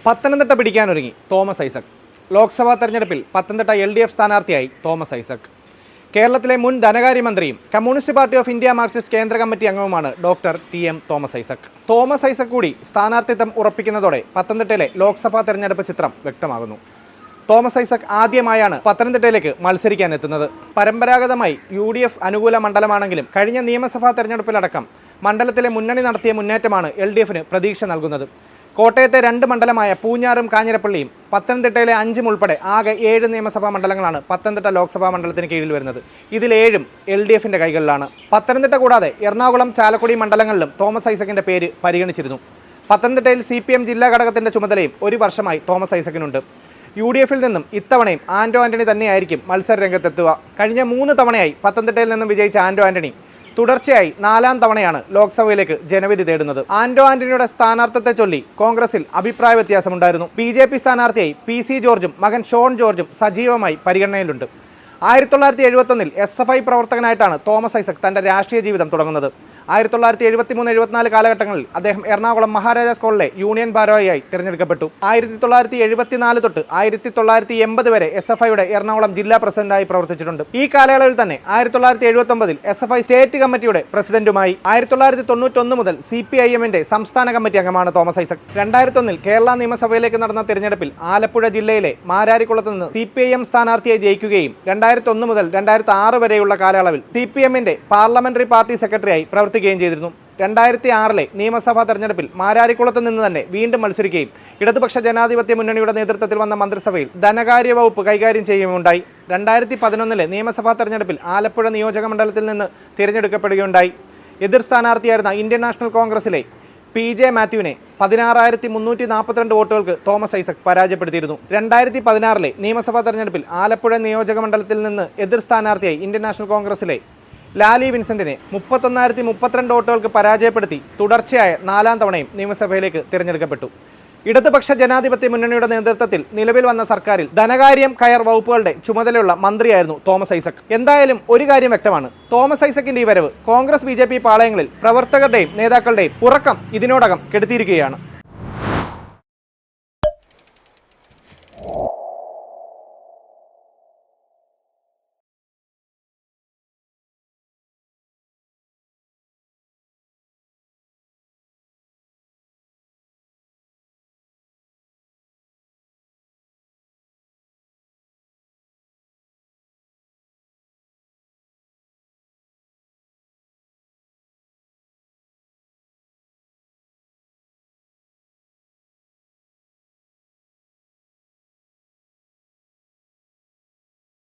പത്തനംതിട്ട പിടിക്കാനൊരുങ്ങി തോമസ് ഐസക്. ലോക്സഭാ തെരഞ്ഞെടുപ്പിൽ പത്തനംതിട്ട LDF സ്ഥാനാർത്ഥിയായി തോമസ് ഐസക്. കേരളത്തിലെ മുൻ ധനകാര്യമന്ത്രിയും communist party of India Marxist കേന്ദ്ര കമ്മിറ്റി അംഗവുമാണ് ഡോക്ടർ TM തോമസ് ഐസക്. തോമസ് ഐസക് കൂടി സ്ഥാനാർത്ഥിത്വം ഉറപ്പിക്കുന്നതോടെ പത്തനംതിട്ടയിലെ ലോക്സഭാ തെരഞ്ഞെടുപ്പ് ചിത്രം വ്യക്തമാകുന്നു. തോമസ് ഐസക് ആദ്യമായാണ് പത്തനംതിട്ടയിലേക്ക് മത്സരിക്കാനെത്തുന്നത്. പരമ്പരാഗതമായി UDF അനുകൂല മണ്ഡലമാണെങ്കിലും കഴിഞ്ഞ നിയമസഭാ തെരഞ്ഞെടുപ്പിലടക്കം മണ്ഡലത്തിലെ മുന്നണി നടത്തിയ മുന്നേറ്റമാണ് LDFന് പ്രതീക്ഷ നൽകുന്നത്. കോട്ടയത്തെ 2 മണ്ഡലമായ പൂഞ്ഞാറും കാഞ്ഞിരപ്പള്ളിയും പത്തനംതിട്ടയിലെ 5 ഉൾപ്പെടെ ആകെ 7 നിയമസഭാ മണ്ഡലങ്ങളാണ് പത്തനംതിട്ട ലോക്സഭാ മണ്ഡലത്തിന് കീഴിൽ വരുന്നത്. ഇതിൽ 7ഉം LDFിൻ്റെ കൈകളിലാണ്. പത്തനംതിട്ട കൂടാതെ എറണാകുളം, ചാലക്കുടി മണ്ഡലങ്ങളിലും തോമസ് ഐസക്കിൻ്റെ പേര് പരിഗണിച്ചിരുന്നു. പത്തനംതിട്ടയിൽ CPM ജില്ലാ ഘടകത്തിൻ്റെ ചുമതലയും 1 വർഷമായി തോമസ് ഐസക്കിനുണ്ട്. UDFിൽ നിന്നും ഇത്തവണയും ആൻ്റണി തന്നെയായിരിക്കും മത്സര രംഗത്തെത്തുക. കഴിഞ്ഞ 3 തവണയായി പത്തനംതിട്ടയിൽ നിന്നും വിജയിച്ച ആൻ്റണി തുടർച്ചയായി 4ാം തവണയാണ് ലോക്സഭയിലേക്ക് ജനവിധി തേടുന്നത്. ആൻ്റണിയുടെ സ്ഥാനാർത്ഥത്തെ ചൊല്ലി കോൺഗ്രസിൽ അഭിപ്രായ വ്യത്യാസമുണ്ടായിരുന്നു. BJP സ്ഥാനാർത്ഥിയായി PC ജോർജും മകൻ ഷോൺ ജോർജും സജീവമായി പരിഗണനയിലുണ്ട്. 1971-ൽ SFI പ്രവർത്തകനായിട്ടാണ് തോമസ് ഐസക് തൻ്റെ രാഷ്ട്രീയ ജീവിതം തുടങ്ങുന്നത്. 1973-74 കാലഘട്ടങ്ങളിൽ അദ്ദേഹം എറണാകുളം മഹാരാജാസ് കോളേജിലെ യൂണിയൻ ഭാരവാഹിയായി തിരഞ്ഞെടുക്കപ്പെട്ടു. 1974 തൊട്ട് 1980 വരെ SFIയുടെ എറണാകുളം ജില്ലാ പ്രസിഡന്റായി പ്രവർത്തിച്ചിട്ടുണ്ട്. ഈ കാലയളവിൽ തന്നെ 1979-ൽ SFI സ്റ്റേറ്റ് കമ്മിറ്റിയുടെ പ്രസിഡന്റുമായി. 1991 മുതൽ CPIMന്റെ സംസ്ഥാന കമ്മിറ്റി അംഗമാണ് തോമസ് ഐസക്. 2001-ൽ കേരള നിയമസഭയിലേക്ക് നടന്ന തിരഞ്ഞെടുപ്പിൽ ആലപ്പുഴ ജില്ലയിലെ മാരാരിക്കുളത്ത് നിന്ന് CPIM സ്ഥാനാർത്ഥിയായി ജയിക്കുകയും 2001 മുതൽ 2006 വരെയുള്ള കാലയളവിൽ CPMന്റെ പാർലമെന്ററി പാർട്ടി സെക്രട്ടറിയായി പ്രവർത്തിക്കുകയും ചെയ്തിരുന്നു. 2006-ലെ നിയമസഭാ തെരഞ്ഞെടുപ്പിൽ മാരാരിക്കുളത്ത് നിന്ന് തന്നെ വീണ്ടും മത്സരിക്കുകയും ഇടതുപക്ഷ ജനാധിപത്യ മുന്നണിയുടെ നേതൃത്വത്തിൽ വന്ന മന്ത്രിസഭയിൽ ധനകാര്യ വകുപ്പ് കൈകാര്യം ചെയ്യുകയുണ്ടായി. 2011-ലെ നിയമസഭാ തെരഞ്ഞെടുപ്പിൽ ആലപ്പുഴ നിയോജക മണ്ഡലത്തിൽ നിന്ന് തിരഞ്ഞെടുക്കപ്പെടുകയുണ്ടായി. എതിർ സ്ഥാനാർത്ഥിയായിരുന്ന ഇന്ത്യൻ നാഷണൽ കോൺഗ്രസിലെ PJ മാത്യുവിനെ 16,342 വോട്ടുകൾക്ക് തോമസ് ഐസക് പരാജയപ്പെടുത്തിയിരുന്നു. 2016-ലെ നിയമസഭാ തെരഞ്ഞെടുപ്പിൽ ആലപ്പുഴ നിയോജക മണ്ഡലത്തിൽ നിന്ന് എതിർ സ്ഥാനാർത്ഥിയായി ഇന്ത്യൻ നാഷണൽ കോൺഗ്രസിലെ ലാലി വിൻസെന്റിനെ 31,032 വോട്ടുകൾക്ക് പരാജയപ്പെടുത്തി തുടർച്ചയായ 4ാം തവണയും നിയമസഭയിലേക്ക് തിരഞ്ഞെടുക്കപ്പെട്ടു. ഇടതുപക്ഷ ജനാധിപത്യ മുന്നണിയുടെ നേതൃത്വത്തിൽ നിലവിൽ വന്ന സർക്കാരിൽ ധനകാര്യം, കയർ വകുപ്പുകളുടെ ചുമതലയുള്ള മന്ത്രിയായിരുന്നു തോമസ് ഐസക്. എന്തായാലും ഒരു കാര്യം വ്യക്തമാണ്, തോമസ് ഐസക്കിന്റെ ഈ വരവ് കോൺഗ്രസ് BJP പാളയങ്ങളിൽ പ്രവർത്തകരുടെയും നേതാക്കളുടെയും ഉറക്കം ഇതിനോടകം കെടുത്തിയിരിക്കുകയാണ്.